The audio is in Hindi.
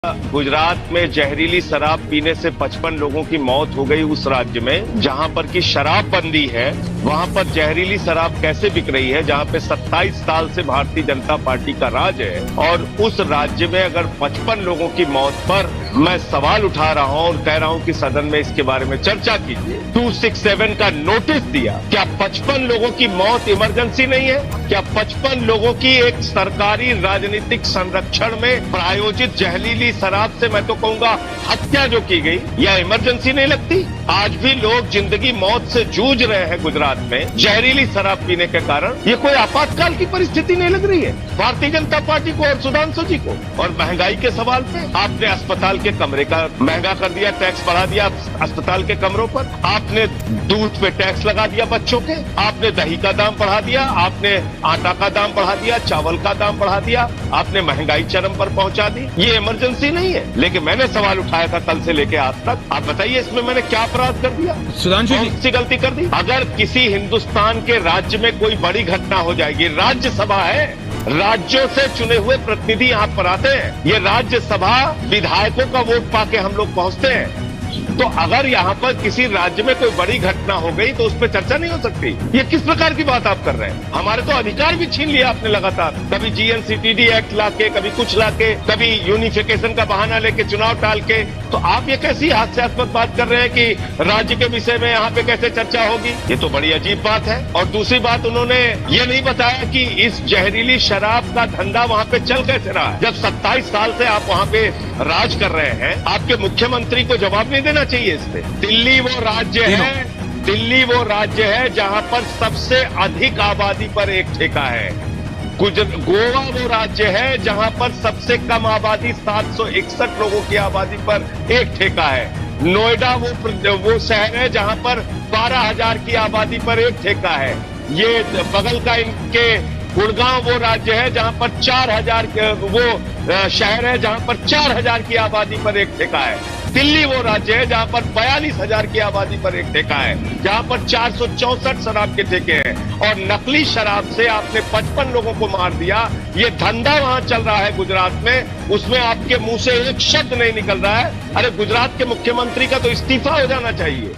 गुजरात में जहरीली शराब पीने से 55 लोगों की मौत हो गई उस राज्य में जहां पर की शराबबंदी है। वहां पर जहरीली शराब कैसे बिक रही है जहां पे 27 साल से भारतीय जनता पार्टी का राज है, और उस राज्य में अगर 55 लोगों की मौत पर मैं सवाल उठा रहा हूं और कह रहा हूं कि सदन में इसके बारे में चर्चा कीजिए। 267 का नोटिस दिया। क्या 55 लोगों की मौत इमरजेंसी नहीं है? क्या 55 लोगों की एक सरकारी राजनीतिक संरक्षण में प्रायोजित जहरीली शराब से मैं तो कहूंगा हत्या जो की गई, यह इमरजेंसी नहीं लगती? आज भी लोग जिंदगी मौत से जूझ रहे हैं गुजरात में जहरीली शराब पीने के कारण। ये कोई आपातकाल की परिस्थिति नहीं लग रही है भारतीय जनता पार्टी को और सुधांशु जी को। और महंगाई के सवाल पे आपने अस्पताल के कमरे का महंगा कर दिया, टैक्स बढ़ा दिया अस्पताल के कमरों पर। आपने दूध पे टैक्स लगा दिया बच्चों के, आपने दही का दाम बढ़ा दिया, आपने आटा का दाम बढ़ा दिया, चावल का दाम बढ़ा दिया, आपने महंगाई चरम पर पहुंचा दी। ये इमरजेंसी नहीं है। लेकिन मैंने सवाल उठाया था कल से लेके आज तक, आप बताइए इसमें मैंने क्या अपराध कर दिया, सुधांशु जी कौन सी गलती कर दी? अगर किसी हिंदुस्तान के राज्य में कोई बड़ी घटना हो जाएगी, राज्यसभा है, राज्यों से चुने हुए प्रतिनिधि यहाँ पर आते हैं, ये राज्यसभा विधायकों का वोट पाके हम लोग पहुंचते हैं। तो अगर यहाँ पर किसी राज्य में कोई बड़ी घटना हो गई तो उस पर चर्चा नहीं हो सकती। ये किस प्रकार की बात आप कर रहे हैं? हमारे तो अधिकार भी छीन लिया आपने लगातार, कभी जीएनसीटीडी एक्ट लाके, कभी कुछ लाके, कभी यूनिफिकेशन का बहाना लेके चुनाव टाल के। तो आप ये कैसी हास्यास्पद बात कर रहे हैं कि राज्य के विषय में यहाँ पे कैसे चर्चा होगी? ये तो बड़ी अजीब बात है। और दूसरी बात, उन्होंने ये नहीं बताया कि इस जहरीली शराब का धंधा वहाँ पे चल कैसे रहा है। जब 27 साल से आप वहाँ पे राज कर रहे हैं, आपके मुख्यमंत्री को जवाब नहीं देना चाहिए इस पे? दिल्ली वो राज्य है, दिल्ली वो राज्य है जहां पर सबसे अधिक आबादी पर एक ठेका है। गोवा वो राज्य है जहां पर सबसे कम आबादी 761 लोगों की आबादी पर एक ठेका है। नोएडा वो शहर है जहां पर 12,000 की आबादी पर एक ठेका है। ये बगल का इनके गुड़गांव वो राज्य है जहां पर 4,000 वो शहर है जहां पर 4,000 की आबादी पर एक ठेका है। दिल्ली वो राज्य है जहां पर 42,000 की आबादी पर एक ठेका है, जहां पर 464 शराब के ठेके हैं। और नकली शराब से आपने 55 लोगों को मार दिया। ये धंधा वहां चल रहा है गुजरात में, उसमें आपके मुंह से एक शब्द नहीं निकल रहा है। अरे गुजरात के मुख्यमंत्री का तो इस्तीफा हो जाना चाहिए।